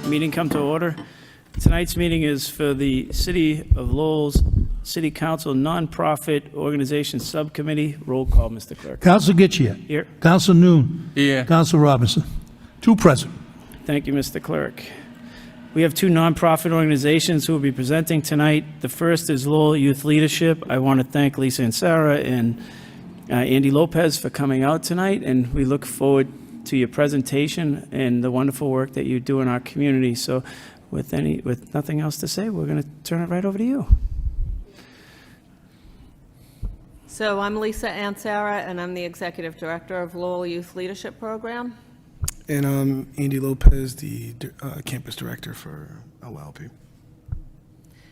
Meeting come to order. Tonight's meeting is for the City of Lowell's City Council Nonprofit Organization Subcommittee. Roll call, Mr. Clerk. Counsel Getchia. Here. Counsel Noon. Here. Counsel Robinson. Two present. Thank you, Mr. Clerk. We have two nonprofit organizations who will be presenting tonight. The first is Lowell Youth Leadership. I want to thank Lisa and Sarah and Andy Lopez for coming out tonight, and we look forward to your presentation and the wonderful work that you do in our community. So with nothing else to say, we're going to turn it right over to you. So I'm Lisa Ansara, and I'm the Executive Director of Lowell Youth Leadership Program. And I'm Andy Lopez, the Campus Director for LLP.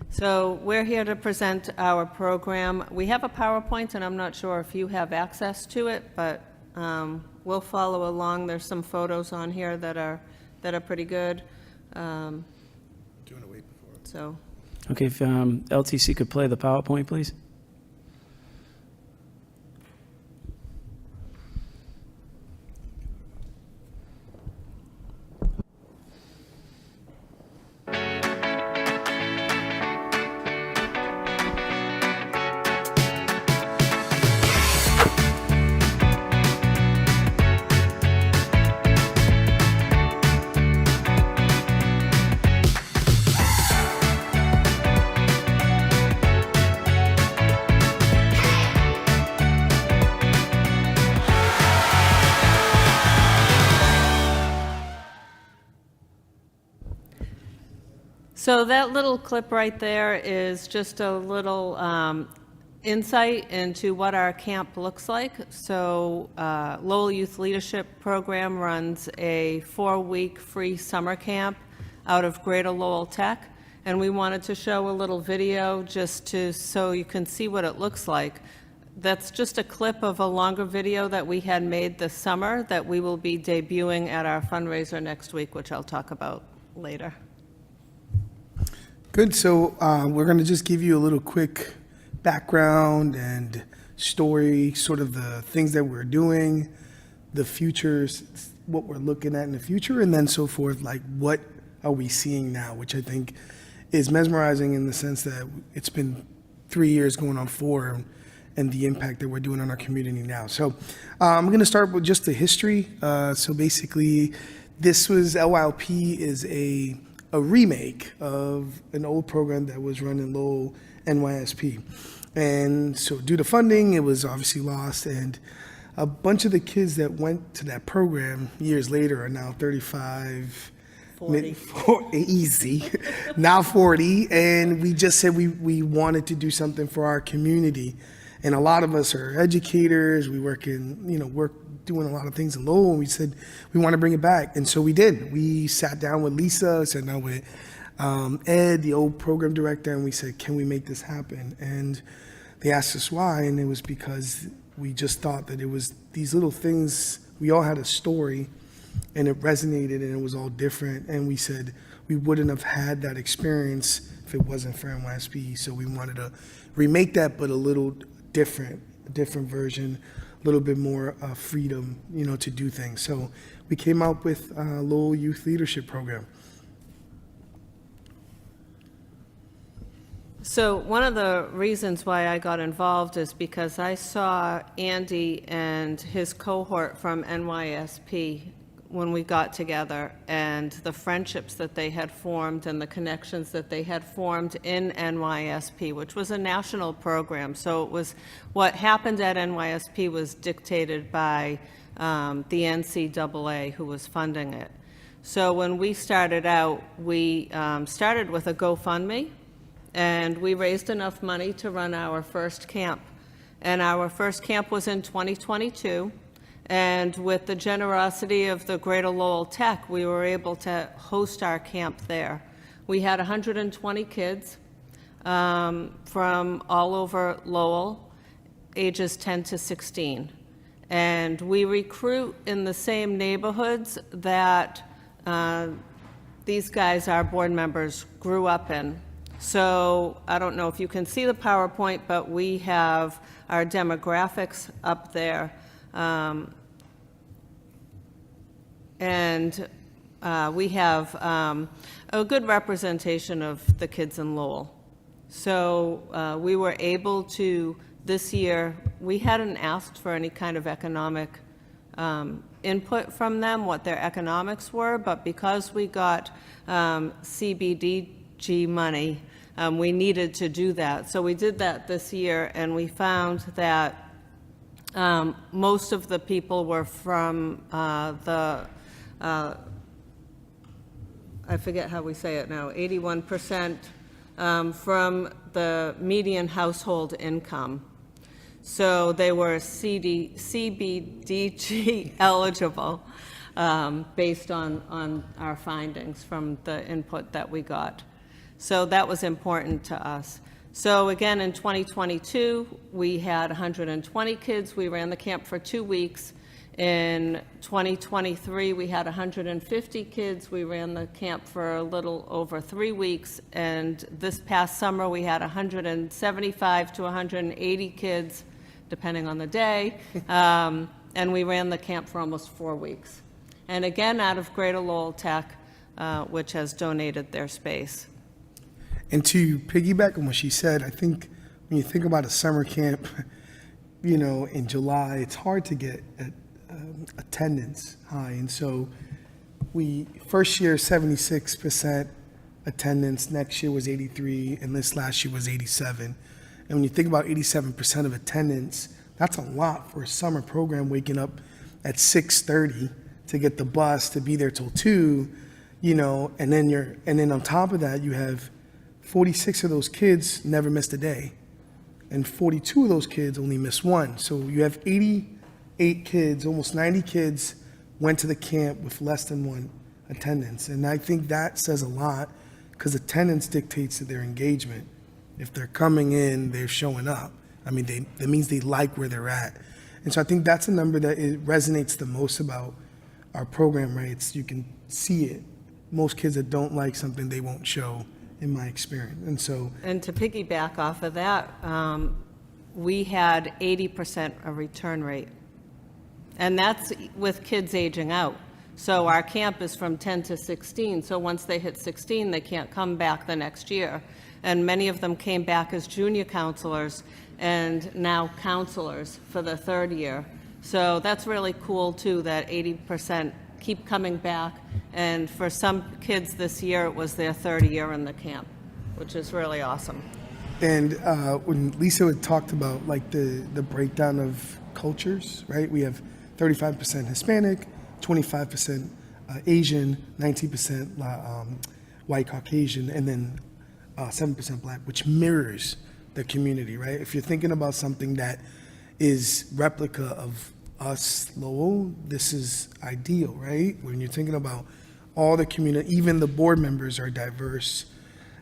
So we're here to present our program. We have a PowerPoint, and I'm not sure if you have access to it, but we'll follow along. There's some photos on here that are pretty good. Do you want to wait before? So. Okay, if LTC could play the PowerPoint, please. So that little clip right there is just a little insight into what our camp looks like. So Lowell Youth Leadership Program runs a 4-week free summer camp out of Greater Lowell Tech, and we wanted to show a little video just so you can see what it looks like. That's just a clip of a longer video that we had made this summer that we will be debuting at our fundraiser next week, which I'll talk about later. Good. So we're going to just give you a little quick background and story, sort of the things that we're doing, the futures, what we're looking at in the future, and then so forth, like what are we seeing now, which I think is mesmerizing in the sense that it's been 3 years going on 4, and the impact that we're doing on our community now. So I'm going to start with just the history. So basically, this was LYLP is a remake of an old program that was run in Lowell NYSP. And so due to funding, it was obviously lost. And a bunch of the kids that went to that program years later are now 35, 40. Easy, now 40. And we just said we wanted to do something for our community. And a lot of us are educators. We work doing a lot of things in Lowell, and we said we want to bring it back. And so we did. We sat down with Lisa, sat down with Ed, the old program director, and we said, can we make this happen? And they asked us why, and it was because we just thought that it was these little things. We all had a story, and it resonated, and it was all different. And we said we wouldn't have had that experience if it wasn't for NYSP. So we wanted to remake that, but a little different version, a little bit more freedom, to do things. So we came up with Lowell Youth Leadership Program. So one of the reasons why I got involved is because I saw Andy and his cohort from NYSP when we got together, and the friendships that they had formed and the connections that they had formed in NYSP, which was a national program. So it was what happened at NYSP was dictated by the NCAA, who was funding it. So when we started out, we started with a GoFundMe, and we raised enough money to run our first camp. And our first camp was in 2022. And with the generosity of the Greater Lowell Tech, we were able to host our camp there. We had 120 kids from all over Lowell, ages 10 to 16. And we recruit in the same neighborhoods that these guys, our board members, grew up in. So I don't know if you can see the PowerPoint, but we have our demographics up there. And we have a good representation of the kids in Lowell. So we were able to, this year, we hadn't asked for any kind of economic input from them, what their economics were, but because we got CBDG money, we needed to do that. So we did that this year, and we found that most of the people were from I forget how we say it now, 81% from the median household income. So they were CBDG eligible based on our findings from the input that we got. So that was important to us. So again, in 2022, we had 120 kids. We ran the camp for 2 weeks. In 2023, we had 150 kids. We ran the camp for a little over 3 weeks. And this past summer, we had 175 to 180 kids, depending on the day. And we ran the camp for almost 4 weeks. And again, out of Greater Lowell Tech, which has donated their space. And to piggyback on what she said, I think when you think about a summer camp, in July, it's hard to get attendance high. And so first year, 76% attendance, next year was 83, and this last year was 87. And when you think about 87% of attendance, that's a lot for a summer program, waking up at 6:30 to get the bus to be there till 2, and then on top of that, you have 46 of those kids never missed a day, and 42 of those kids only missed one. So you have 88 kids, almost 90 kids went to the camp with less than one attendance. And I think that says a lot, because attendance dictates their engagement. If they're coming in, they're showing up. I mean, that means they like where they're at. And so I think that's a number that it resonates the most about our program, right? You can see it. Most kids that don't like something, they won't show, in my experience. And to piggyback off of that, we had 80% a return rate. And that's with kids aging out. So our camp is from 10 to 16. So once they hit 16, they can't come back the next year. And many of them came back as junior counselors and now counselors for the third year. So that's really cool, too, that 80% keep coming back. And for some kids this year, it was their third year in the camp, which is really awesome. And when Lisa had talked about like the breakdown of cultures, right? We have 35% Hispanic, 25% Asian, 19% white Caucasian, and then 7% Black, which mirrors the community, right? If you're thinking about something that is replica of us, Lowell, this is ideal, right? When you're thinking about all the community, even the board members are diverse,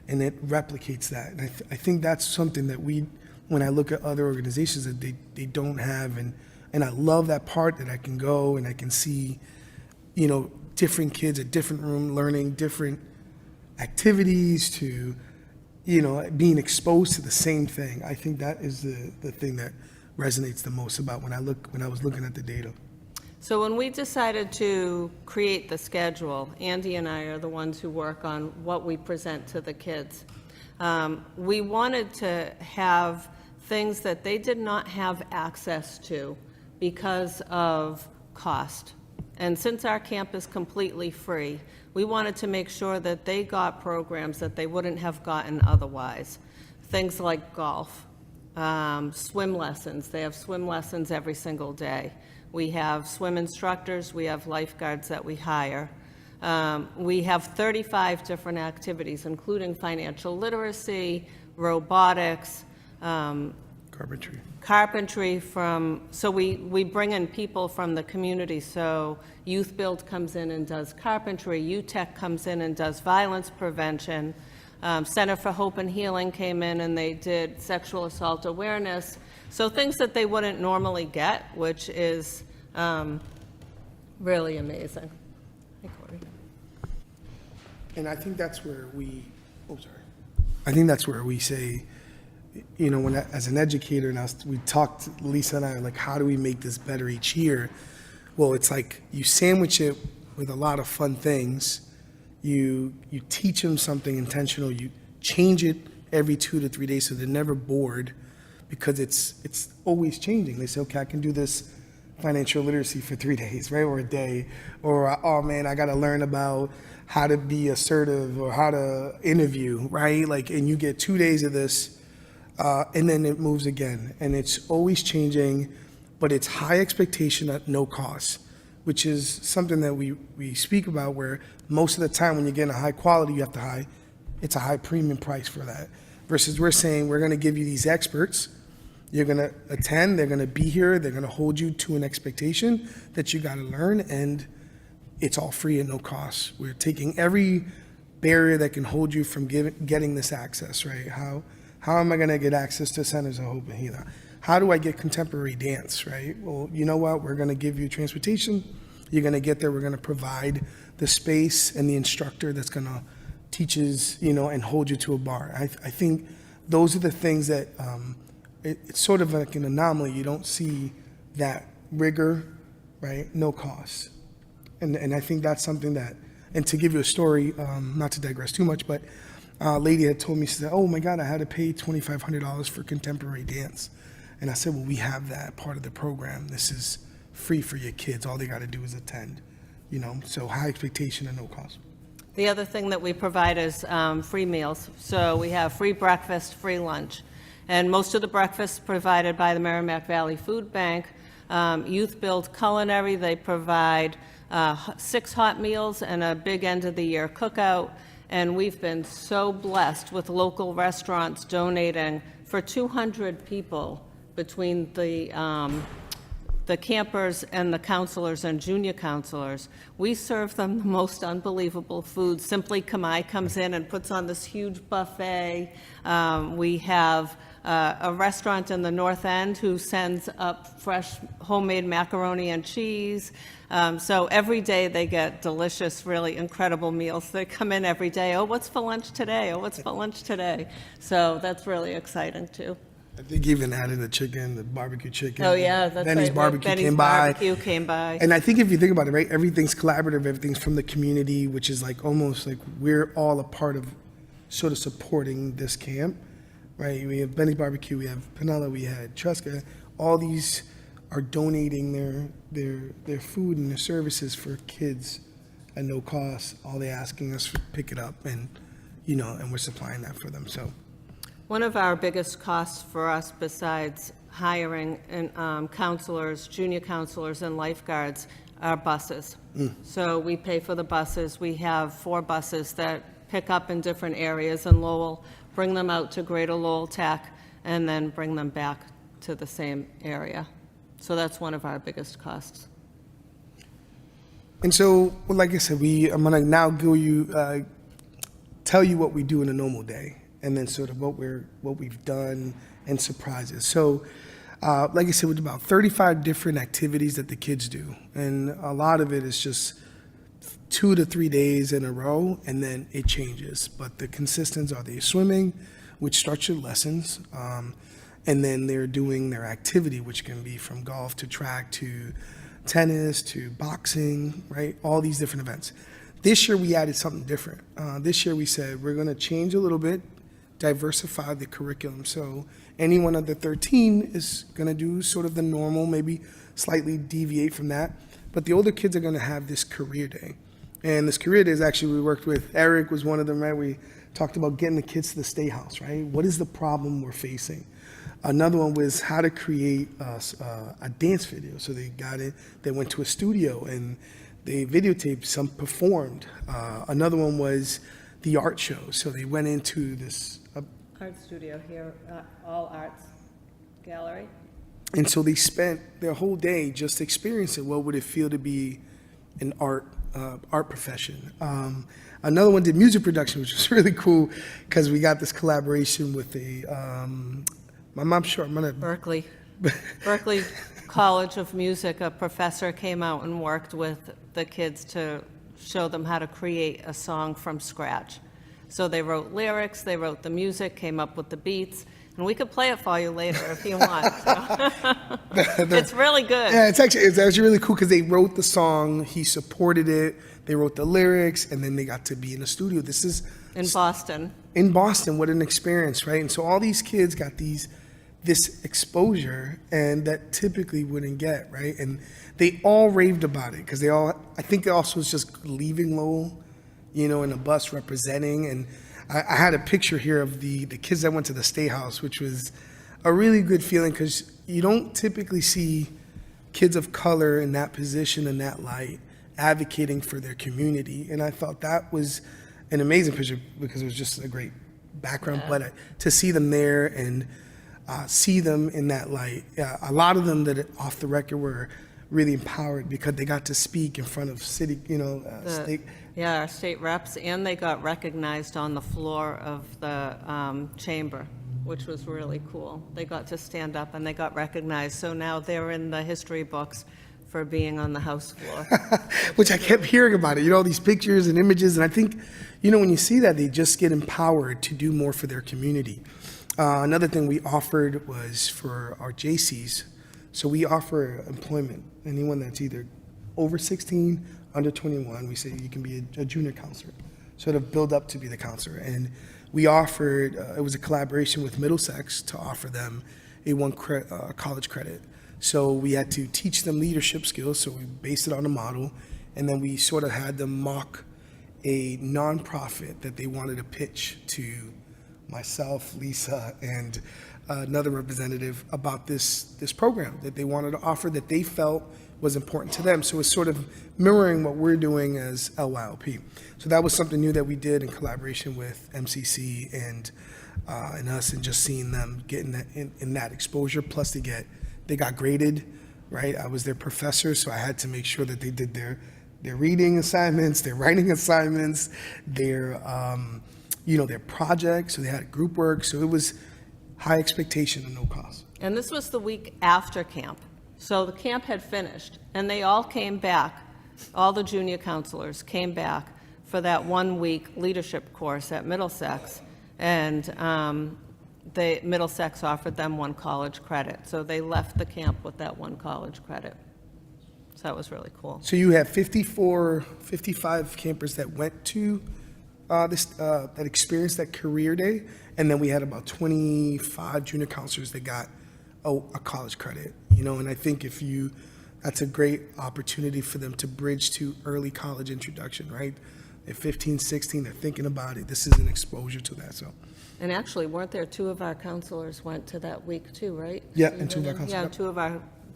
and it replicates that. And I think that's something that when I look at other organizations, that they don't have, and I love that part that I can go and I can see, different kids at different room learning different activities to, being exposed to the same thing. I think that is the thing that resonates the most about when I was looking at the data. So when we decided to create the schedule, Andy and I are the ones who work on what we present to the kids. We wanted to have things that they did not have access to because of cost. And since our camp is completely free, we wanted to make sure that they got programs that they wouldn't have gotten otherwise. Things like golf, swim lessons. They have swim lessons every single day. We have swim instructors. We have lifeguards that we hire. We have 35 different activities, including financial literacy, robotics, carpentry so we bring in people from the community. So Youth Build comes in and does carpentry. UTech comes in and does violence prevention. Center for Hope and Healing came in and they did sexual assault awareness. So things that they wouldn't normally get, which is really amazing. Hi, Corey. And I think that's where I think that's where we say, when as an educator, and we talked, Lisa and I, like, how do we make this better each year? Well, it's like you sandwich it with a lot of fun things. You teach them something intentional. You change it every 2 to 3 days so they're never bored, because it's always changing. They say, okay, I can do this financial literacy for 3 days, right, or a day, or oh man, I got to learn about how to be assertive or how to interview, right? Like, and you get 2 days of this, and then it moves again, and it's always changing, but it's high expectation at no cost, which is something that we speak about, where most of the time when you're getting a high quality, it's a high premium price for that. Versus we're saying, we're going to give you these experts, you're going to attend, they're going to be here, they're going to hold you to an expectation that you got to learn, and it's all free at no cost. We're taking every barrier that can hold you from getting this access, right? How am I going to get access to Centers of Hope and Healing? How do I get contemporary dance, right? Well, you know what? We're going to give you transportation. You're going to get there. We're going to provide the space and the instructor that's going to teaches, and hold you to a bar. I think those are the things that it's sort of like an anomaly. You don't see that rigor, right? No cost. And I think that's something that, and to give you a story, not to digress too much, but a lady had told me, she said, oh my God, I had to pay $2,500 for contemporary dance. And I said, well, we have that part of the program. This is free for your kids. All they got to do is attend, so high expectation and no cost. The other thing that we provide is free meals. So we have free breakfast, free lunch. And most of the breakfasts provided by the Merrimack Valley Food Bank. Youth Build Culinary, they provide 6 hot meals and a big end-of-the-year cookout. And we've been so blessed with local restaurants donating for 200 people between the campers and the counselors and junior counselors. We serve them the most unbelievable food. Simply Kamai comes in and puts on this huge buffet. We have a restaurant in the North End who sends up fresh homemade macaroni and cheese. So every day they get delicious, really incredible meals. They come in every day, oh, what's for lunch today? Oh, what's for lunch today? So that's really exciting too. I think even added the chicken, the barbecue chicken. Oh, yeah, that's Benny's right. Barbecue Benny's came by. Barbecue came by. And I think if you think about it, right, everything's collaborative, everything's from the community, which is like almost like we're all a part of sort of supporting this camp, right? We have Benny's Barbecue, we have Pinella, we had Tresca. All these are donating their food and their services for kids at no cost. All they're asking us to pick it up, and and we're supplying that for them. So. One of our biggest costs for us, besides hiring and counselors, junior counselors, and lifeguards, are buses. So we pay for the buses. We have 4 buses that pick up in different areas in Lowell, bring them out to Greater Lowell Tech, and then bring them back to the same area. So that's one of our biggest costs. And so, well, like I said, I'm gonna now tell you what we do in a normal day, and then sort of what we've done and surprises. So, like I said, with about 35 different activities that the kids do, and a lot of it is just 2 to 3 days in a row, and then it changes. But the consistents are they swimming with structured lessons, and then they're doing their activity, which can be from golf to track to tennis to boxing, right? All these different events. This year we added something different. This year we said we're going to change a little bit, diversify the curriculum. So anyone under 13 is going to do sort of the normal, maybe slightly deviate from that. But the older kids are going to have this career day. And this career day is actually, we worked with, Eric was one of them, right? We talked about getting the kids to the State House, right? What is the problem we're facing? Another one was how to create a dance video. So they got it, they went to a studio and they videotaped, some performed. Another one was the art show. So they went into this Art studio here, All Arts Gallery. And so they spent their whole day just experiencing what would it feel to be an art profession. Another one did music production, which was really cool because we got this collaboration with Berkeley College of Music. A professor came out and worked with the kids to show them how to create a song from scratch. So they wrote lyrics, they wrote the music, came up with the beats, And we could play it for you later if you want. It's really good. Yeah, it's actually really cool because they wrote the song, he supported it, they wrote the lyrics, and then they got to be in the studio. This is In Boston. in Boston. What an experience, right? And so all these kids got this exposure, and that typically wouldn't get, right? And they all raved about it because I think they also was just leaving Lowell, in a bus representing. And I had a picture here of the kids that went to the State House, which was a really good feeling because you don't typically see kids of color in that position, in that light, advocating for their community. And I thought that was an amazing picture because it was just a great background. Yeah. But to see them there and see them in that light, a lot of them that off the record were really empowered because they got to speak in front of city, state. Yeah, our state reps, and they got recognized on the floor of the chamber, which was really cool. They got to stand up and they got recognized. So now they're in the history books for being on the House floor. Which I kept hearing about it, all these pictures and images. And I think, when you see that, they just get empowered to do more for their community. Another thing we offered was for our JCs. So we offer employment. Anyone that's either over 16, under 21, we say you can be a junior counselor, sort of build up to be the counselor. And we offered, it was a collaboration with Middlesex to offer them a college credit. So we had to teach them leadership skills, so we based it on a model, and then we sort of had them mock a nonprofit that they wanted to pitch to myself, Lisa, and another representative about this program that they wanted to offer that they felt was important to them. So it's sort of mirroring what we're doing as LYLP. So that was something new that we did in collaboration with MCC and us, and just seeing them getting that in that exposure. Plus they got graded, right? I was their professor, so I had to make sure that they did their reading assignments, their writing assignments, their projects. So they had group work. So it was high expectation and no cost. And this was the week after camp. So the camp had finished, and they all came back. All the junior counselors came back for that 1 week leadership course at Middlesex. And Middlesex offered them 1 college credit. So they left the camp with that 1 college credit. So that was really cool. So you have 55 campers that went to that experienced that career day, and then we had about 25 junior counselors that got a college credit. And I think that's a great opportunity for them to bridge to early college introduction, right? They're 15, 16, they're thinking about it. This is an exposure to that. So. And actually, weren't there 2 of our counselors went to that week too, right? Yeah, and 2 of our counselors. Yeah, yep.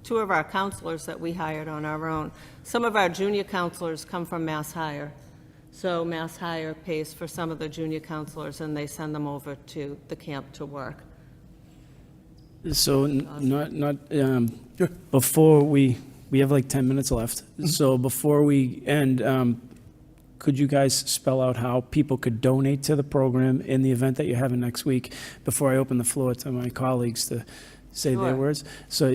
two of our counselors that we hired on our own. Some of our junior counselors come from Mass Hire. So Mass Hire pays for some of the junior counselors, and they send them over to the camp to work. So before we have like 10 minutes left. So before we end, could you guys spell out how people could donate to the program in the event that you're having next week before I open the floor to my colleagues to say their Sure. words? So,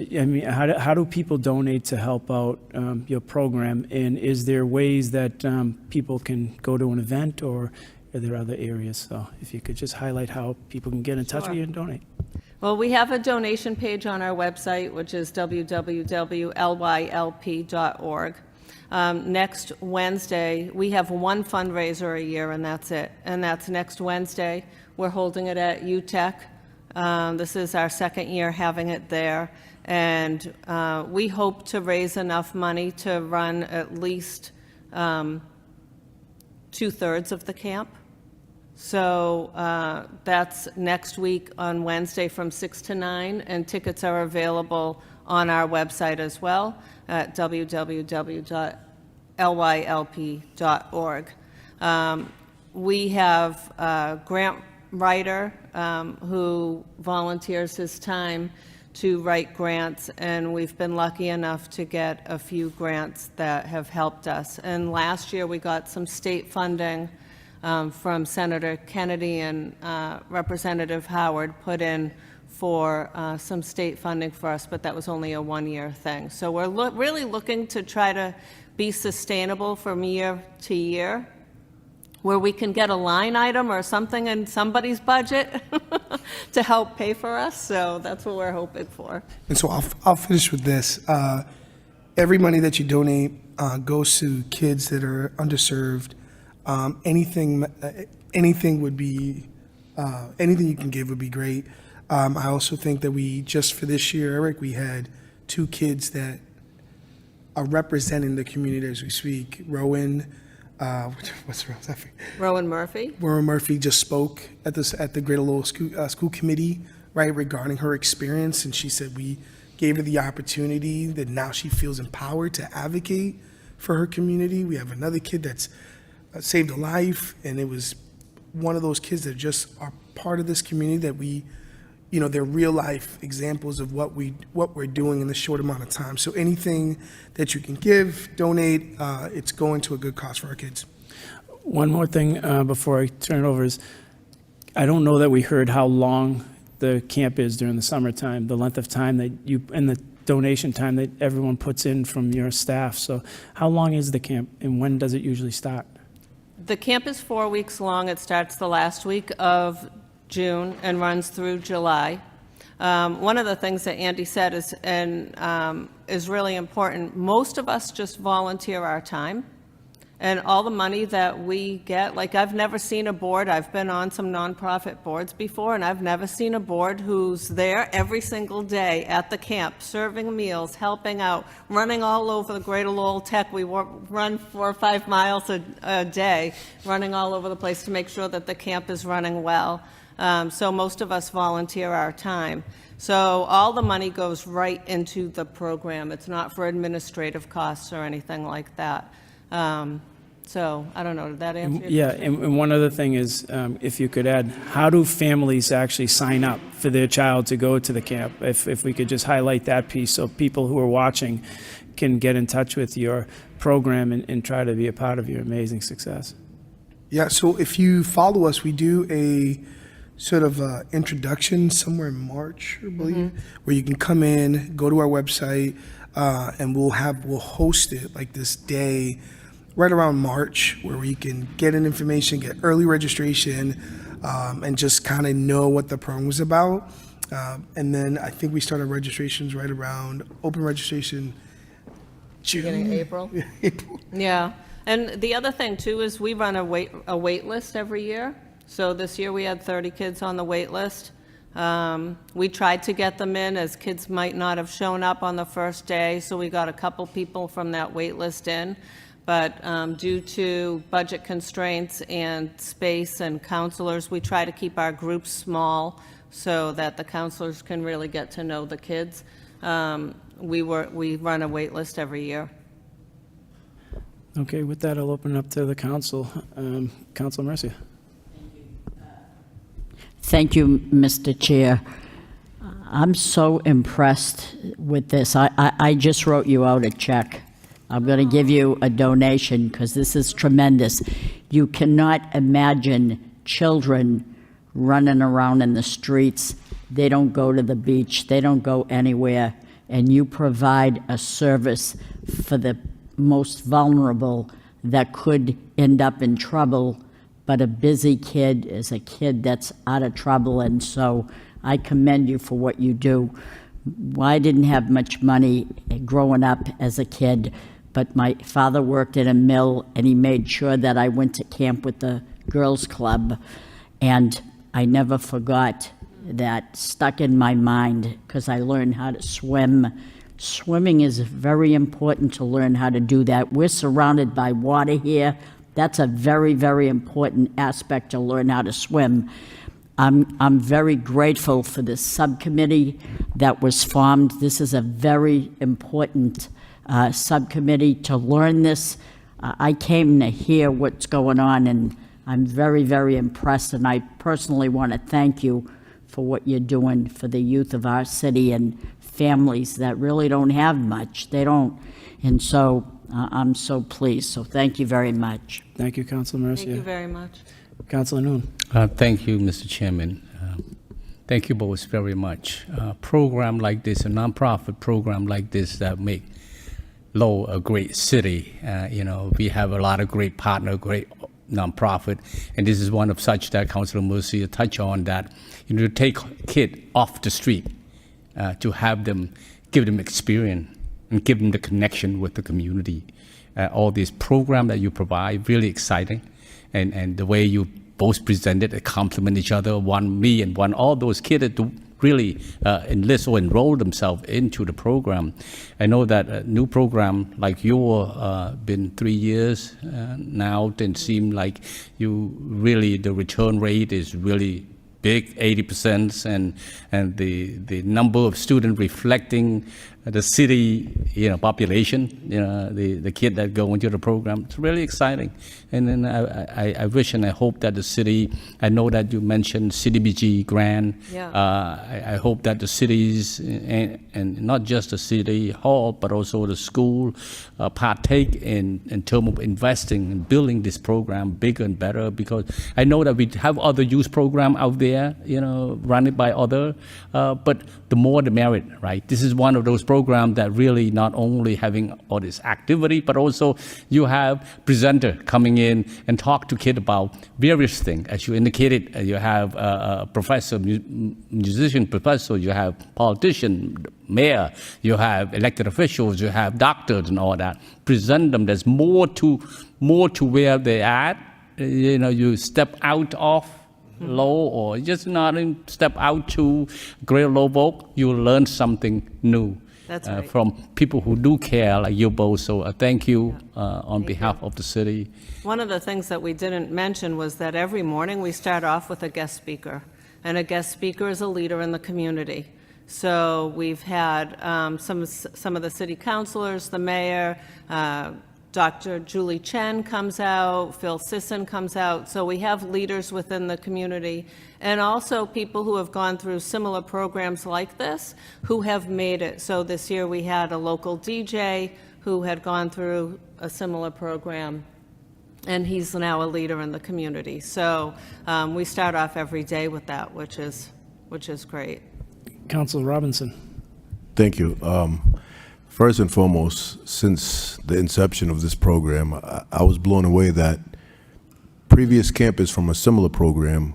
how do people donate to help out your program? And is there ways that people can go to an event, or are there other areas? So if you could just highlight how people can get in touch with you and donate. Well, we have a donation page on our website, which is www.lylp.org. Next Wednesday, we have 1 fundraiser a year, and that's it. And that's next Wednesday. We're holding it at UTEC. This is our 2nd year having it there. And we hope to raise enough money to run at least 2/3 of the camp. So that's next week on Wednesday from 6 to 9, and tickets are available on our website as well at www.lylp.org. We have a grant writer who volunteers his time to write grants, and we've been lucky enough to get a few grants that have helped us. And last year we got some state funding from Senator Kennedy, and Representative Howard put in for some state funding for us, but that was only a 1-year thing. So we're really looking to try to be sustainable from year to year. where we can get a line item or something in somebody's budget to help pay for us. So that's what we're hoping for. And so I'll finish with this. Every money that you donate goes to kids that are underserved. Anything would be, anything you can give would be great. I also think that we, just for this year, Eric, we had 2 kids that are representing the community as we speak. Rowan, what's her name? Rowan Murphy? Rowan Murphy just spoke at the Greater Lowell School Committee, right, regarding her experience, and she said we gave her the opportunity that now she feels empowered to advocate for her community. We have another kid that's saved a life, and it was one of those kids that just are part of this community that we, they're real life examples of what we're doing in this short amount of time. So anything that you can give, donate, it's going to a good cause for our kids. One more thing before I turn it over is, I don't know that we heard how long the camp is during the summertime, the length of time that you, and the donation time that everyone puts in from your staff. So how long is the camp, and when does it usually start? The camp is 4 weeks long. It starts the last week of June and runs through July. One of the things that Andy said is really important. Most of us just volunteer our time, and all the money that we get, like I've never seen a board, I've been on some nonprofit boards before, and I've never seen a board who's there every single day at the camp, serving meals, helping out, running all over the Greater Lowell Tech. We run 4 or 5 miles a day, running all over the place to make sure that the camp is running well. So most of us volunteer our time. So all the money goes right into the program. It's not for administrative costs or anything like that. So I don't know, did that answer your Yeah, question? and one other thing is, if you could add, how do families actually sign up for their child to go to the camp? If we could just highlight that piece so people who are watching can get in touch with your program and try to be a part of your amazing success. Yeah, so if you follow us, we do a sort of introduction somewhere in March, I believe, where you can come in, go to our website, and we'll host it like this day right around March, where we can get in information, get early registration, and just kind of know what the program was about. And then I think we started registrations right around open registration June. Beginning of April? April. Yeah, and the other thing too is we run a wait list every year. So this year we had 30 kids on the wait list. We tried to get them in, as kids might not have shown up on the first day, so we got a couple people from that wait list in. But due to budget constraints and space and counselors, we try to keep our groups small so that the counselors can really get to know the kids. We run a wait list every year. Okay, with that, I'll open it up to the council. Councilor Mercia. Thank you, Mr. Chair. I'm so impressed with this. I just wrote you out a check. I'm going to give you a donation because this is tremendous. You cannot imagine children running around in the streets. They don't go to the beach. They don't go anywhere. And you provide a service for the most vulnerable that could end up in trouble. But a busy kid is a kid that's out of trouble. And so I commend you for what you do. I didn't have much money growing up as a kid, but my father worked at a mill, and he made sure that I went to camp with the girls' club. And I never forgot that, stuck in my mind, because I learned how to swim. Swimming is very important to learn how to do that. We're surrounded by water here. That's a very, very important aspect to learn how to swim. I'm very grateful for this subcommittee that was formed. This is a very important subcommittee to learn this. I came to hear what's going on, and I'm very, very impressed, and I personally want to thank you for what you're doing for the youth of our city and families that really don't have much. They don't. And so I'm so pleased. So thank you very much. Thank you, Councilor Mercia. Thank you very much. Councilor Noon. Thank you, Mr. Chairman. Thank you both very much. A program like this, a nonprofit program like this that make Lowell a great city. We have a lot of great partners, great nonprofit, and this is one of such that Councilor Mercy touched on, that to take kid off the street, to have them, give them experience and give them the connection with the community. All these programs that you provide, really exciting, and the way you both presented, they complement each other, one me and one all those kids that really enlist or enroll themselves into the program. I know that a new program like yours, been 3 years now, then seem like you really, the return rate is really big, 80%, and the number of students reflecting the city, population, the kid that go into the program. It's really exciting. And then I wish and I hope that the city, I know that you mentioned CDBG grant. Yeah. I hope that the cities, and not just the city hall, but also the school, partake in terms of investing and building this program bigger and better, because I know that we have other youth program out there, run it by other, but the more the merit, right? This is one of those programs that really not only having all this activity, but also you have presenter coming in and talk to kids about various things. As you indicated, you have a professor, musician professor, you have politician, mayor, you have elected officials, you have doctors and all that. Present them. There's more to where they're at. You step out of Lowell, or just not step out to Greater Lowell, you learn something new. That's right. From people who do care, like you both. So thank you on behalf of the city. One of the things that we didn't mention was that every morning we start off with a guest speaker, and a guest speaker is a leader in the community. So we've had some of the city councilors, the mayor, Dr. Julie Chen comes out, Phil Sisson comes out. So we have leaders within the community, and also people who have gone through similar programs like this who have made it. So this year we had a local DJ who had gone through a similar program, and he's now a leader in the community. So we start off every day with that, which is great. Councilor Robinson. Thank you. First and foremost, since the inception of this program, I was blown away that previous campus from a similar program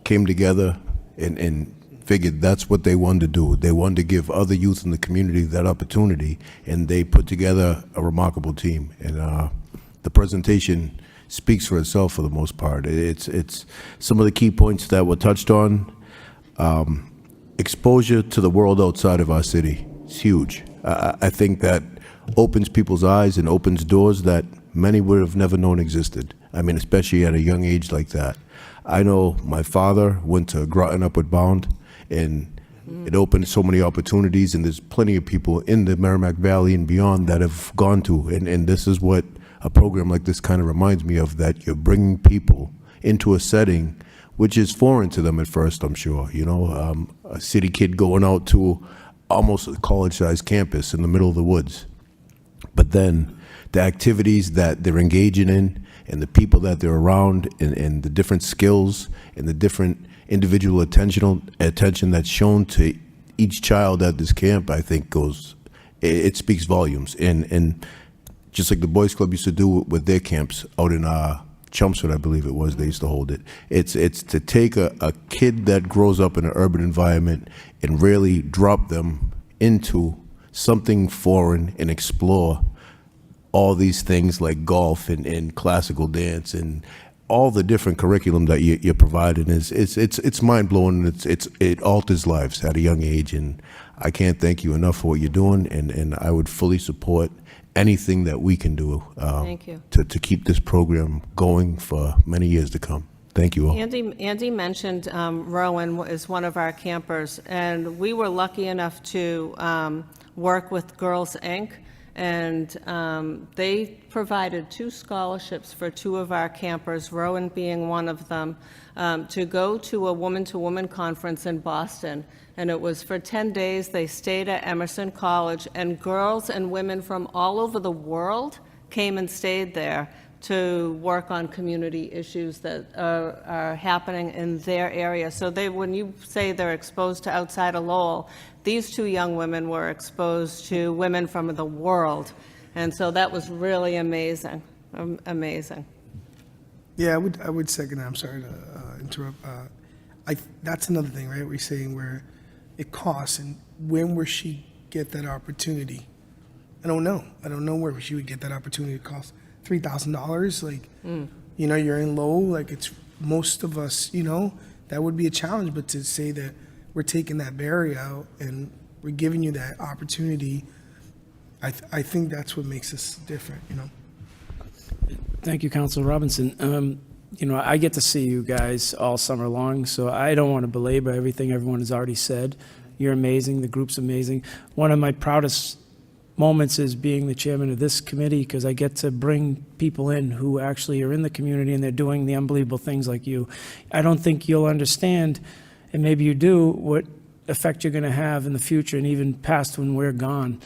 came together and figured that's what they wanted to do. They wanted to give other youth in the community that opportunity, and they put together a remarkable team. And the presentation speaks for itself for the most part. It's some of the key points that were touched on. Exposure to the world outside of our city is huge. I think that opens people's eyes and opens doors that many would have never known existed. I mean, especially at a young age like that. I know my father went to Groton Upward Bound, and it opened so many opportunities, and there's plenty of people in the Merrimack Valley and beyond that have gone to, and this is what a program like this kind of reminds me of, that you're bringing people into a setting which is foreign to them at first, I'm sure. A city kid going out to almost a college-sized campus in the middle of the woods. But then the activities that they're engaging in, and the people that they're around, and the different skills and the different individual attention that's shown to each child at this camp, I think it speaks volumes. And just like the Boys Club used to do with their camps out in Chelmsford, I believe it was, they used to hold it. It's to take a kid that grows up in an urban environment and really drop them into something foreign and explore all these things like golf and classical dance and all the different curriculum that you're providing. It's mind blowing. It alters lives at a young age, and I can't thank you enough for what you're doing. And I would fully support anything that we can do Thank you. to keep this program going for many years to come. Thank you all. Andy mentioned Rowan is one of our campers, and we were lucky enough to work with Girls Inc., and they provided 2 scholarships for 2 of our campers, Rowan being one of them, to go to a woman-to-woman conference in Boston. And it was for 10 days. They stayed at Emerson College, and girls and women from all over the world came and stayed there to work on community issues that are happening in their area. So when you say they're exposed to outside of Lowell, these 2 young women were exposed to women from the world. And so that was really amazing, amazing. Yeah, I would second that. I'm sorry to interrupt. That's another thing, right? We're saying where it costs, and when will she get that opportunity? I don't know. I don't know where she would get that opportunity. It costs $3,000. Like, you're in Lowell. Like, it's most of us. That would be a challenge. But to say that we're taking that barrier out and we're giving you that opportunity, I think that's what makes us different. Thank you, Councilor Robinson. I get to see you guys all summer long, so I don't want to belabor everything everyone has already said. You're amazing. The group's amazing. One of my proudest moments is being the chairman of this committee, because I get to bring people in who actually are in the community and they're doing the unbelievable things like you. I don't think you'll understand, and maybe you do, what effect you're going to have in the future and even past when we're gone.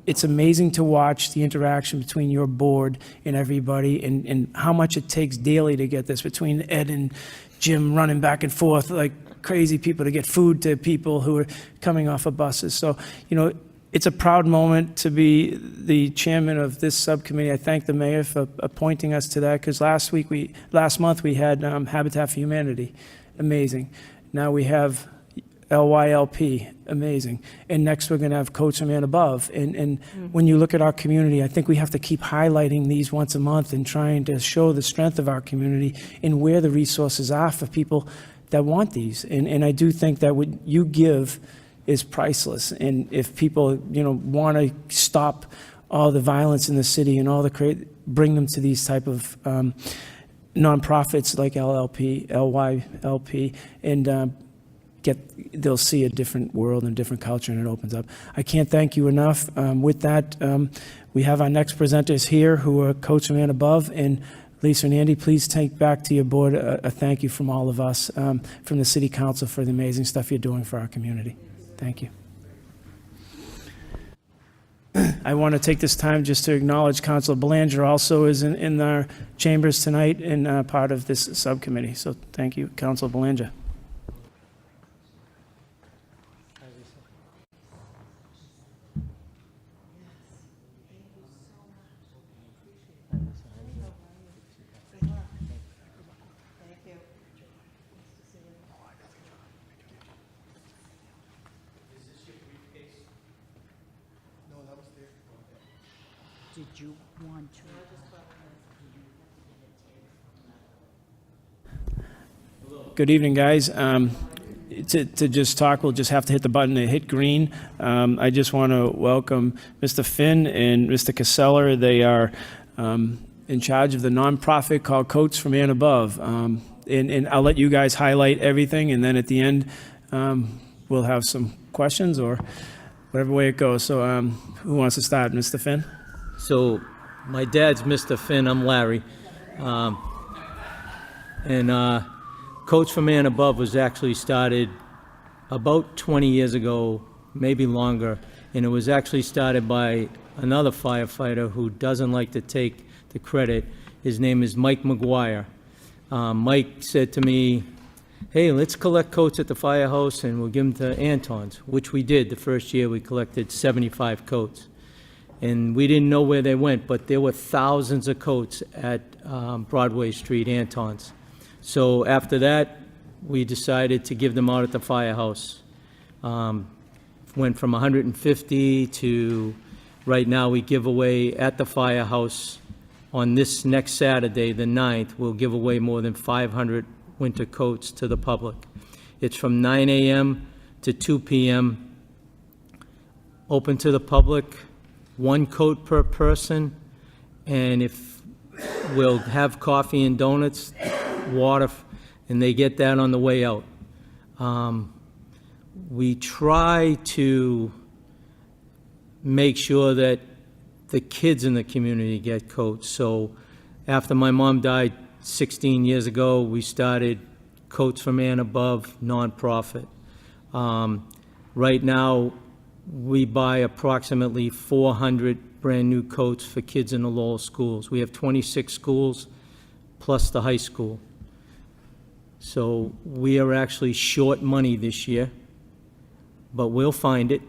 It's amazing to watch the interaction between your board and everybody, and how much it takes daily to get this, between Ed and Jim running back and forth like crazy people to get food to people who are coming off of buses. So, it's a proud moment to be the chairman of this subcommittee. I thank the mayor for appointing us to that, because last month we had Habitat for Humanity, amazing. Now we have LYLP, amazing. And next we're going to have Coach from and Above. And when you look at our community, I think we have to keep highlighting these once a month and trying to show the strength of our community and where the resources are for people that want these. And I do think that what you give is priceless. And if people, want to stop all the violence in the city and bring them to these type of nonprofits like LYLP, and they'll see a different world and a different culture, and it opens up. I can't thank you enough. With that, we have our next presenters here who are Coach from and Above, and Lisa and Andy, please take back to your board a thank you from all of us, from the City Council, for the amazing stuff you're doing for our community. Thank you. I want to take this time just to acknowledge Councilor Belanger also is in our chambers tonight and part of this subcommittee. So thank you, Councilor Belanger. Did you want to? Good evening, guys. To just talk, we'll just have to hit the button to hit green. I just want to welcome Mr. Finn and Mr. Casella. They are in charge of the nonprofit called Coach from and Above. And I'll let you guys highlight everything, and then at the end, we'll have some questions or whatever way it goes. So who wants to start? Mr. Finn? So my dad's Mr. Finn, I'm Larry. Coach from and Above was actually started about 20 years ago, maybe longer, and it was actually started by another firefighter who doesn't like to take the credit. His name is Mike McGuire. Mike said to me, hey, let's collect coats at the firehouse and we'll give them to Anton's, which we did. The first year we collected 75 coats. And we didn't know where they went, but there were thousands of coats at Broadway Street, Anton's. So after that, we decided to give them out at the firehouse. Went from 150 to right now we give away at the firehouse. On this next Saturday, the 9th, we'll give away more than 500 winter coats to the public. It's from 9 a.m. to 2 p.m., open to the public. 1 coat per person, and if we'll have coffee and donuts, water, and they get that on the way out. We try to make sure that the kids in the community get coats. So after my mom died 16 years ago, we started Coats from and Above nonprofit. Right now, we buy approximately 400 brand-new coats for kids in the Lowell schools. We have 26 schools plus the high school. So we are actually short money this year, but we'll find it.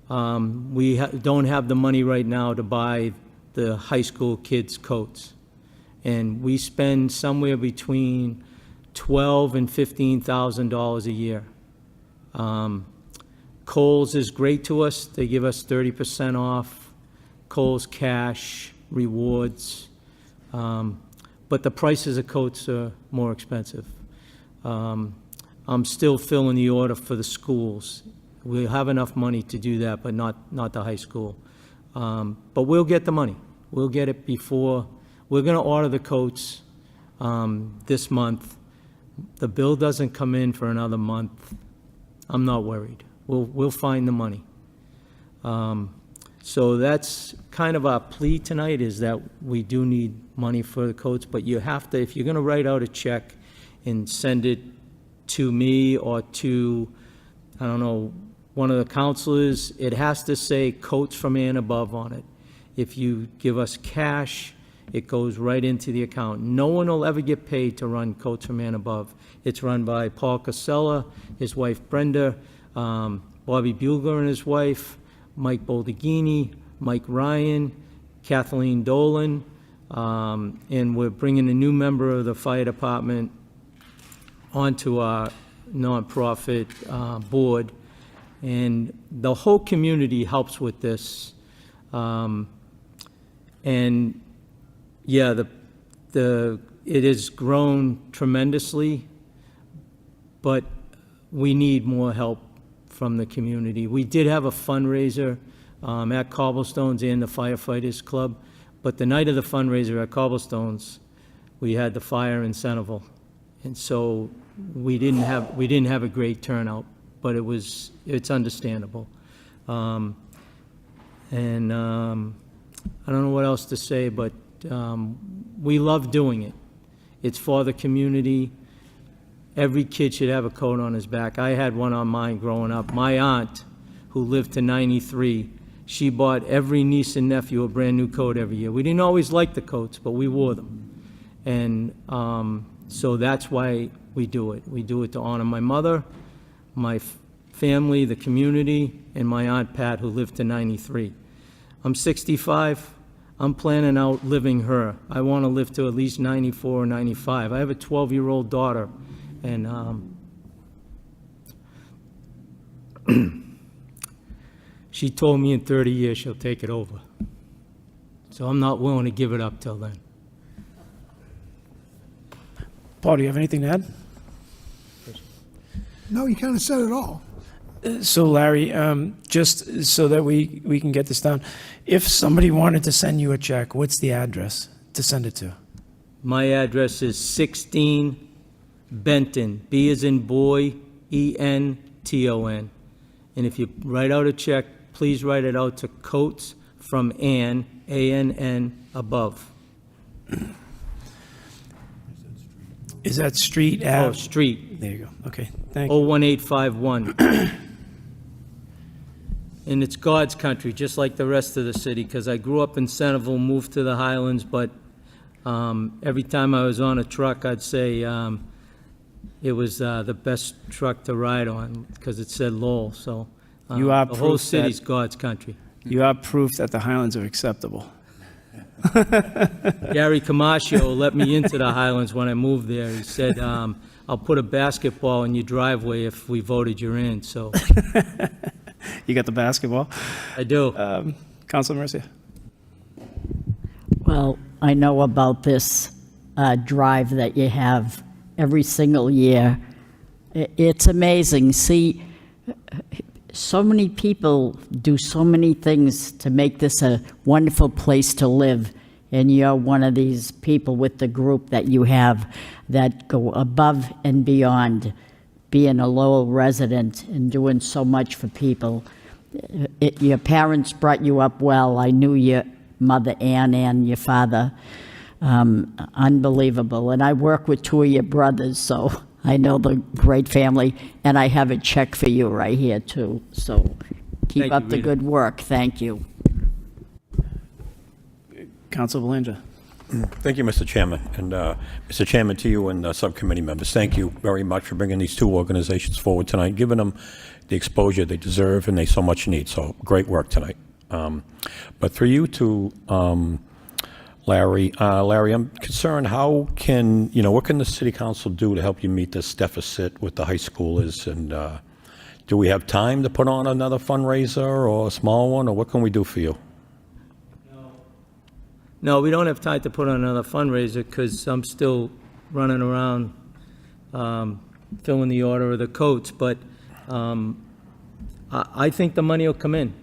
We don't have the money right now to buy the high school kids' coats. and we spend somewhere between $12,000 and $15,000 a year. Kohl's is great to us. They give us 30% off. Kohl's Cash, rewards. But the prices of coats are more expensive. I'm still filling the order for the schools. We have enough money to do that, but not the high school. But we'll get the money. We'll get it before. We're going to order the coats this month. The bill doesn't come in for another month. I'm not worried. We'll find the money. So that's kind of our plea tonight, is that we do need money for the coats, but you have to, if you're going to write out a check and send it to me or to, I don't know, one of the counselors, it has to say Coats from and above on it. If you give us cash, it goes right into the account. No one will ever get paid to run Coats from and above. It's run by Paul Casella, his wife Brenda, Bobby Bugler and his wife, Mike Boldaghini, Mike Ryan, Kathleen Dolan, and we're bringing a new member of the fire department onto our nonprofit board, and the whole community helps with this. And yeah, it has grown tremendously, but we need more help from the community. We did have a fundraiser at Cobblestones and the Firefighters Club, but the night of the fundraiser at Cobblestones, we had the fire in Centerville, and so we didn't have a great turnout, but it's understandable. And I don't know what else to say, but we love doing it. It's for the community. Every kid should have a coat on his back. I had one on mine growing up. My aunt, who lived to 93, she bought every niece and nephew a brand new coat every year. We didn't always like the coats, but we wore them. And so that's why we do it. We do it to honor my mother, my family, the community, and my Aunt Pat, who lived to 93. I'm 65. I'm planning out living her. I want to live to at least 94 or 95. I have a 12-year-old daughter, and she told me in 30 years she'll take it over. So I'm not willing to give it up till then. Paul, do you have anything to add? No, you kind of said it all. So Larry, just so that we can get this down, if somebody wanted to send you a check, what's the address to send it to? My address is 16 Benton, B as in boy, E-N-T-O-N. And if you write out a check, please write it out to Coats from Ann, A-N-N, above. Is that street? Oh, street, There you go. Okay, thank you. 01851. And it's God's country, just like the rest of the city, because I grew up in Centerville, moved to the Highlands, but every time I was on a truck, I'd say it was the best truck to ride on, because it said Lowell, so You are the whole proof city's that- God's country. You are proof that the Highlands are acceptable. Gary Camacho let me into the Highlands when I moved there. He said, I'll put a basketball in your driveway if we voted you in, so You got the basketball? I do. Councilor Mercia? Well, I know about this drive that you have every single year. It's amazing. See, so many people do so many things to make this a wonderful place to live, and you're one of these people with the group that you have that go above and beyond being a Lowell resident and doing so much for people. Your parents brought you up well. I knew your mother, Ann, and your father. Unbelievable. And I work with two of your brothers, so I know the great family. And I have a check for you right here, too. So keep Thank up you, the Rita. good work. Thank you. Councilor Belangia? Thank you, Mr. Chairman. And Mr. Chairman, to you and the subcommittee members, thank you very much for bringing these two organizations forward tonight, giving them the exposure they deserve and they so much need. So great work tonight. But for you to Larry. Larry, I'm concerned, how can, what can the city council do to help you meet this deficit with the high schoolers? And do we have time to put on another fundraiser or a small one, or what can we do for you? No, we don't have time to put on another fundraiser because I'm still running around filling the order of the coats, but I think the money will come in.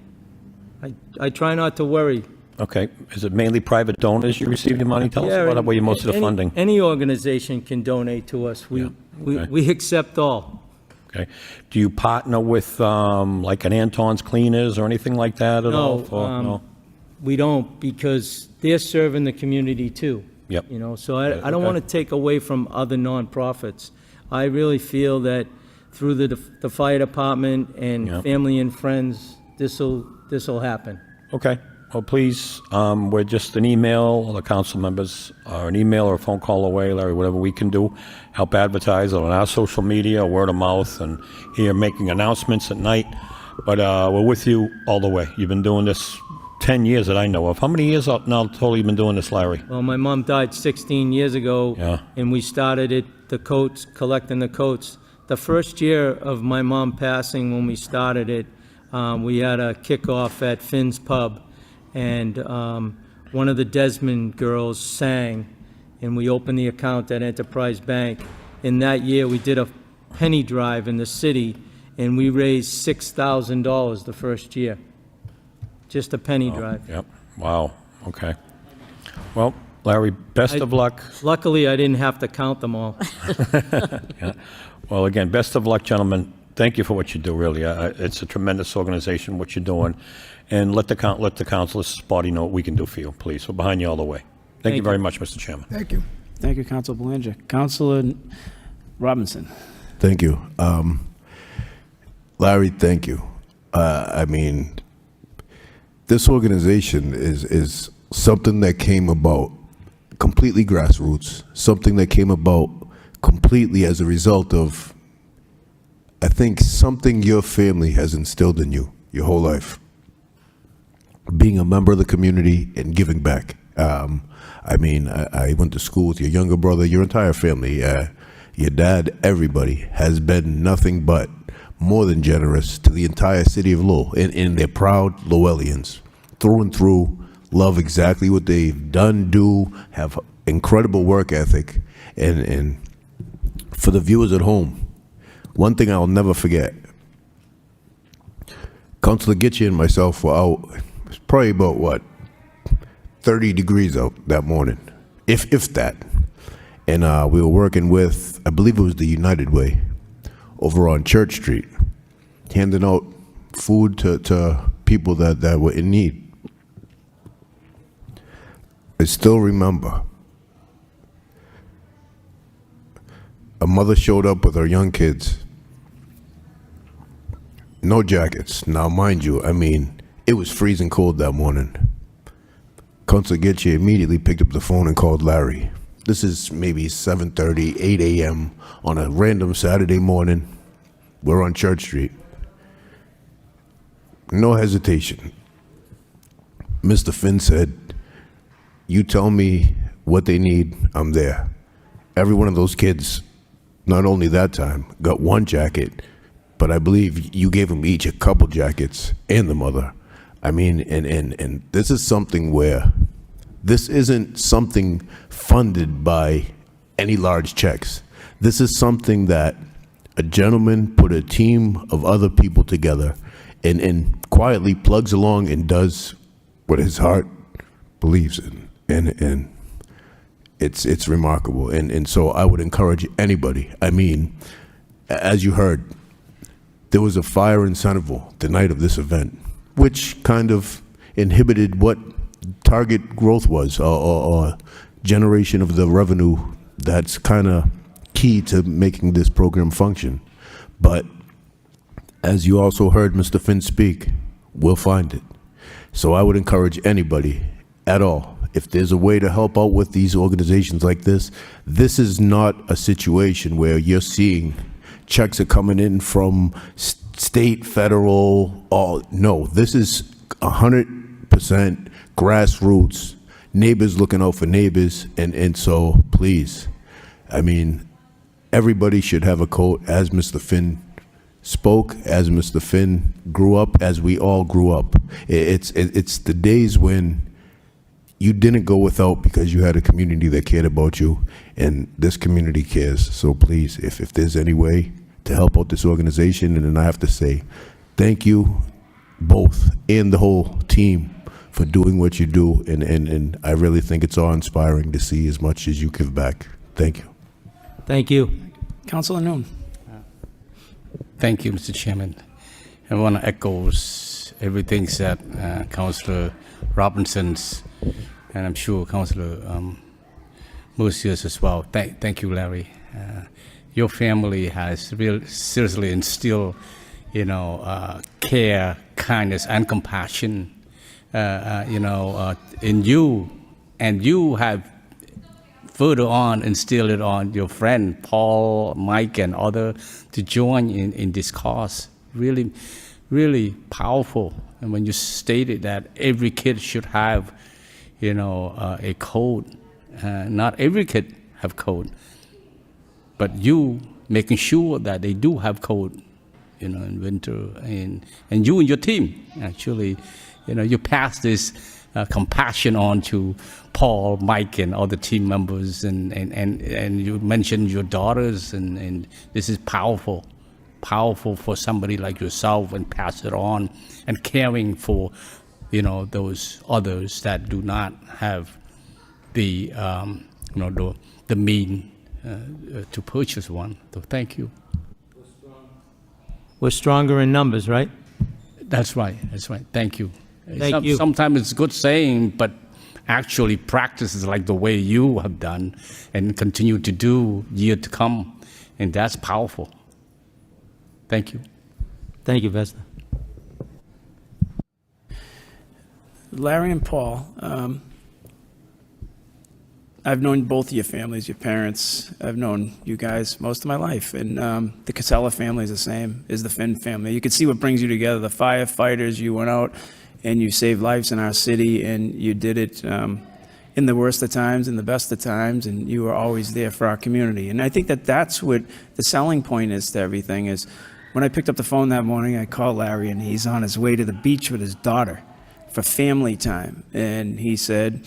I try not to worry. Okay. Is it mainly private donors you receive your money? Tell us about where you most of the funding. Any organization can donate to us. We accept all. Okay. Do you partner with like an Anton's Cleaners or anything like that at all? No, we don't, because they're serving the community too. Yep. So I don't want to take away from other nonprofits. I really feel that through the fire department and family and friends, this'll happen. Okay. Well, please, we're just an email, the council members, or an email or a phone call away, Larry, whatever we can do, help advertise it on our social media, word of mouth, and here making announcements at night. But we're with you all the way. You've been doing this 10 years that I know of. How many years now total you been doing this, Larry? Well, my mom died 16 years ago, Yeah. and we started collecting the coats. The first year of my mom passing, when we started it, we had a kickoff at Finn's Pub, and one of the Desmond girls sang, and we opened the account at Enterprise Bank. In that year, we did a penny drive in the city, and we raised $6,000 the first year. Just a penny drive. Yep. Wow. Okay. Well, Larry, best of luck. Luckily, I didn't have to count them all. Yeah. Well, again, best of luck, gentlemen. Thank you for what you do, really. It's a tremendous organization, what you're doing. And let the council, this body know what we can do for you, please. We're behind you all the way. Thank you very much, Mr. Chairman. Thank you. Thank you, Council Belanger. Councilor Robinson. Thank you. Larry, thank you. I mean, this organization is something that came about completely grassroots, something that came about completely as a result of, I think, something your family has instilled in you your whole life. Being a member of the community and giving back. I mean, I went to school with your younger brother, your entire family, your dad, everybody has been nothing but more than generous to the entire city of Lowell. And they're proud Lowellians, through and through, love exactly what they've done, do, have incredible work ethic. And for the viewers at home, one thing I'll never forget, Councilor Gitche and myself were out, it was probably about, 30 degrees out that morning, if that. And we were working with, I believe it was the United Way, over on Church Street, handing out food to people that were in need. I still remember a mother showed up with her young kids. No jackets. Now, mind you, I mean, it was freezing cold that morning. Councilor Gitche immediately picked up the phone and called Larry. This is maybe 7:30, 8 a.m. on a random Saturday morning. We're on Church Street. No hesitation. Mr. Finn said, "You tell me what they need, I'm there." Every one of those kids, not only that time, got one jacket, but I believe you gave them each a couple jackets, and the mother. I mean, and this is something where this isn't something funded by any large checks. This is something that a gentleman put a team of other people together and quietly plugs along and does what his heart believes in. And it's remarkable. And so I would encourage anybody. I mean, as you heard, there was a fire in Centerville the night of this event, which kind of inhibited what target growth was, or generation of the revenue that's kind of key to making this program function. But as you also heard Mr. Finn speak, we'll find it. So I would encourage anybody at all, if there's a way to help out with these organizations like this is not a situation where you're seeing checks are coming in from state, federal, all. No, this is 100% grassroots, neighbors looking out for neighbors, and so please, I mean, everybody should have a coat, as Mr. Finn spoke, as Mr. Finn grew up, as we all grew up. It's the days when you didn't go without because you had a community that cared about you, and this community cares. So please, if there's any way to help out this organization, and then I have to say, thank you both and the whole team for doing what you do, and I really think it's awe-inspiring to see as much as you give back. Thank you. Thank you. Councilor Noon. Thank you, Mr. Chairman. I want to echo everything that Councilor Robinson's, and I'm sure Councilor Mercius as well. Thank you, Larry. Your family has really seriously instilled, care, kindness, and compassion, in you, and you have further on instilled it on your friend Paul, Mike, and other to join in this cause. Really, really powerful. And when you stated that every kid should have, a code, not every kid have code, but you making sure that they do have code, in winter, and you and your team actually, you pass this compassion on to Paul, Mike, and other team members, and you mentioned your daughters, and this is powerful for somebody like yourself, and pass it on, and caring for, those others that do not have the, the mean to purchase one. So thank you. We're stronger in numbers, right? That's right. Thank you. Thank you. Sometimes it's good saying, but actually practice is like the way you have done and continue to do year to come, and that's powerful. Thank you. Thank you, Vesta. Larry and Paul, I've known both of your families, your parents. I've known you guys most of my life. And the Casella family is the same as the Finn family. You can see what brings you together. The firefighters, you went out and you saved lives in our city, and you did it in the worst of times and the best of times, and you were always there for our community. And I think that that's what the selling point is to everything is, when I picked up the phone that morning, I called Larry, and he's on his way to the beach with his daughter for family time. And he said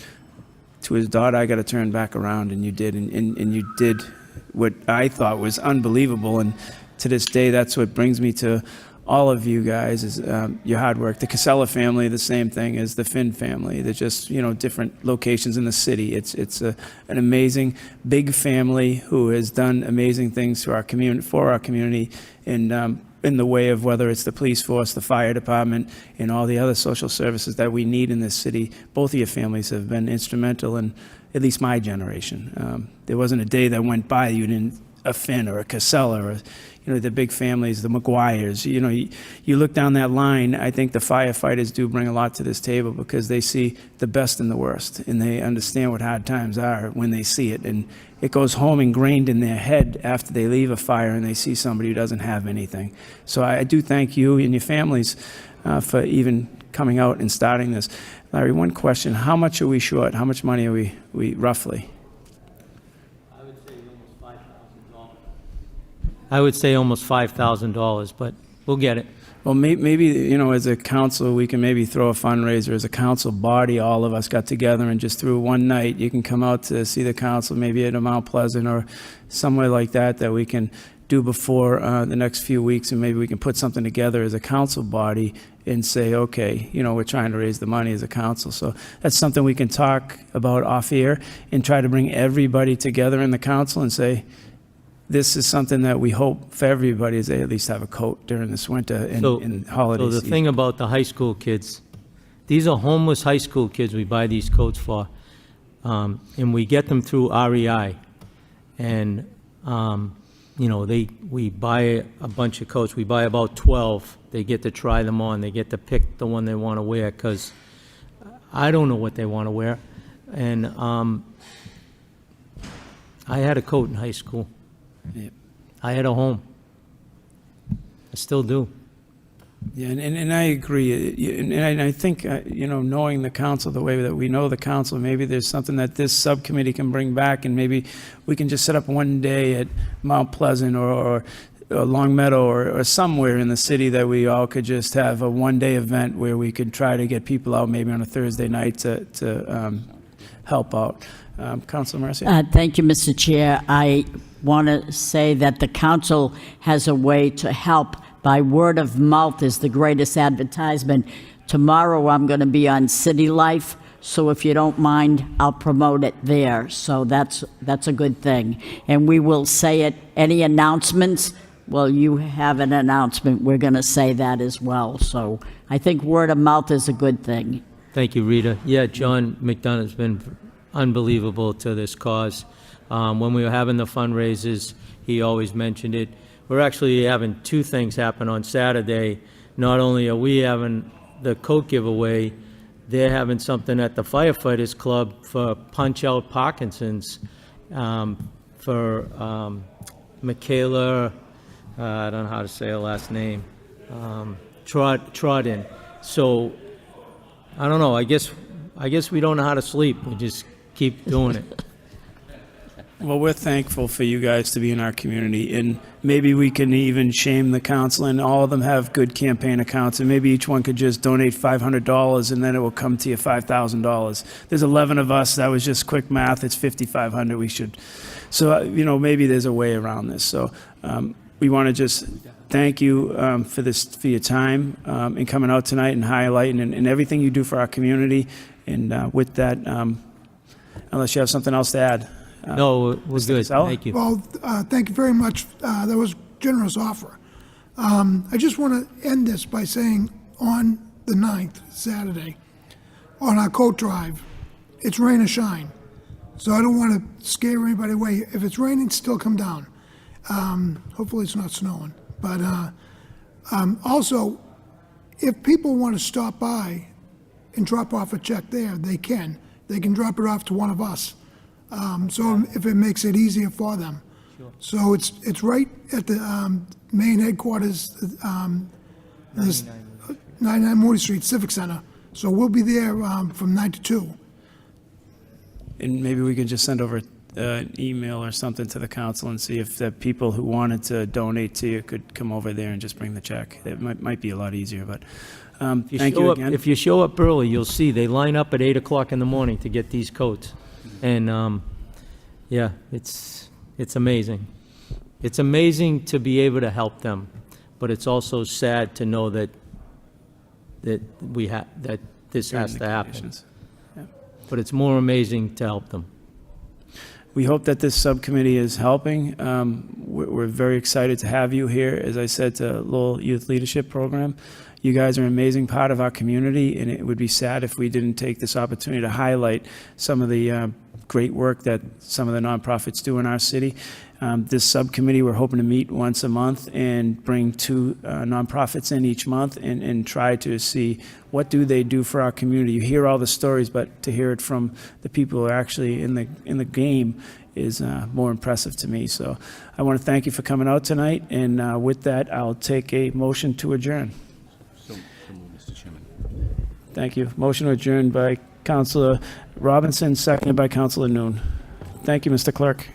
to his daughter, I got to turn back around, and you did. And you did what I thought was unbelievable. And to this day, that's what brings me to all of you guys, is your hard work. The Casella family, the same thing as the Finn family. They're just, different locations in the city. It's an amazing, big family who has done amazing things to our community, for our community, and in the way of whether it's the police force, the fire department, and all the other social services that we need in this city. Both of your families have been instrumental in at least my generation. There wasn't a day that went by you didn't, a Finn or a Casella or, the big families, the McGuires. You look down that line, I think the firefighters do bring a lot to this table, because they see the best and the worst, and they understand what hard times are when they see it. And it goes home ingrained in their head after they leave a fire and they see somebody who doesn't have anything. So I do thank you and your families for even coming out and starting this. Larry, one question. How much are we short? How much money are we roughly? I would say almost $5,000, but we'll get it. Well, maybe, as a council, we can maybe throw a fundraiser. As a council body, all of us got together and just through one night, you can come out to see the council, maybe at a Mount Pleasant or somewhere like that we can do before the next few weeks, and maybe we can put something together as a council body and say, okay, we're trying to raise the money as a council. So that's something we can talk about off air and try to bring everybody together in the council and say, this is something that we hope for everybody, is they at least have a coat during this winter and holiday So the season. thing about the high school kids, these are homeless high school kids we buy these coats for, and we get them through REI. And, we buy a bunch of coats. We buy about 12. They get to try them on. They get to pick the one they want to wear, because I don't know what they want to wear. And I had a coat in high school. Yep. I had a home. I still do. Yeah, and I agree. And I think, knowing the council the way that we know the council, maybe there's something that this subcommittee can bring back, and maybe we can just set up one day at Mount Pleasant or Long Meadow or somewhere in the city that we all could just have a one-day event where we could try to get people out maybe on a Thursday night to help out. Councilor Mercy? Thank you, Mr. Chair. I want to say that the council has a way to help. By word of mouth is the greatest advertisement. Tomorrow, I'm going to be on City Life, so if you don't mind, I'll promote it there. So that's a good thing. And we will say it. Any announcements? Well, you have an announcement. We're going to say that as well. So I think word of mouth is a good thing. Thank you, Rita. Yeah, John McDonough's been unbelievable to this cause. When we were having the fundraisers, he always mentioned it. We're actually having two things happen on Saturday. Not only are we having the coat giveaway, they're having something at the Firefighters Club for Punch Out Parkinson's for Michaela, I don't know how to say her last name, Trodden. So, I don't know, I guess we don't know how to sleep. We just keep doing it. Well, we're thankful for you guys to be in our community, and maybe we can even shame the council, and all of them have good campaign accounts, and maybe each one could just donate $500, and then it will come to you $5,000. There's 11 of us. That was just quick math. It's $5,500. We should, so maybe there's a way around this. So we want to just thank you for your time and coming out tonight and highlighting and everything you do for our community. And with that, unless you have something else to add. No, we're good. Casella? Thank you. Well, thank you very much. That was a generous offer. I just want to end this by saying on the 9th, Saturday, on our coat drive, it's rain or shine. So I don't want to scare anybody away. If it's raining, still come down. Hopefully it's not snowing. But also, if people want to stop by and drop off a check there, they can. They can drop it off to one of us. So if it makes it easier for them. Sure. So it's right at the main headquarters, this 99 Moody Street Civic Center. So we'll be there from 9 to 2. And maybe we could just send over an email or something to the council and see if the people who wanted to donate to you could come over there and just bring the check. It might be a lot easier, but thank you again. If you show up early, you'll see they line up at 8 o'clock in the morning to get these coats. And yeah, it's amazing. It's amazing to be able to help them, but it's also sad to know that this has to happen. Yeah. But it's more amazing to help them. We hope that this subcommittee is helping. We're very excited to have you here, as I said, to Lowell Youth Leadership Program. You guys are an amazing part of our community, and it would be sad if we didn't take this opportunity to highlight some of the great work that some of the nonprofits do in our city. This subcommittee, we're hoping to meet once a month and bring 2 nonprofits in each month and try to see what do they do for our community. You hear all the stories, but to hear it from the people who are actually in the game is more impressive to me. So I want to thank you for coming out tonight, and with that, I'll take a motion to adjourn. Thank you. Motion to adjourn by Councilor Robinson, seconded by Councilor Noon. Thank you, Mr. Clerk.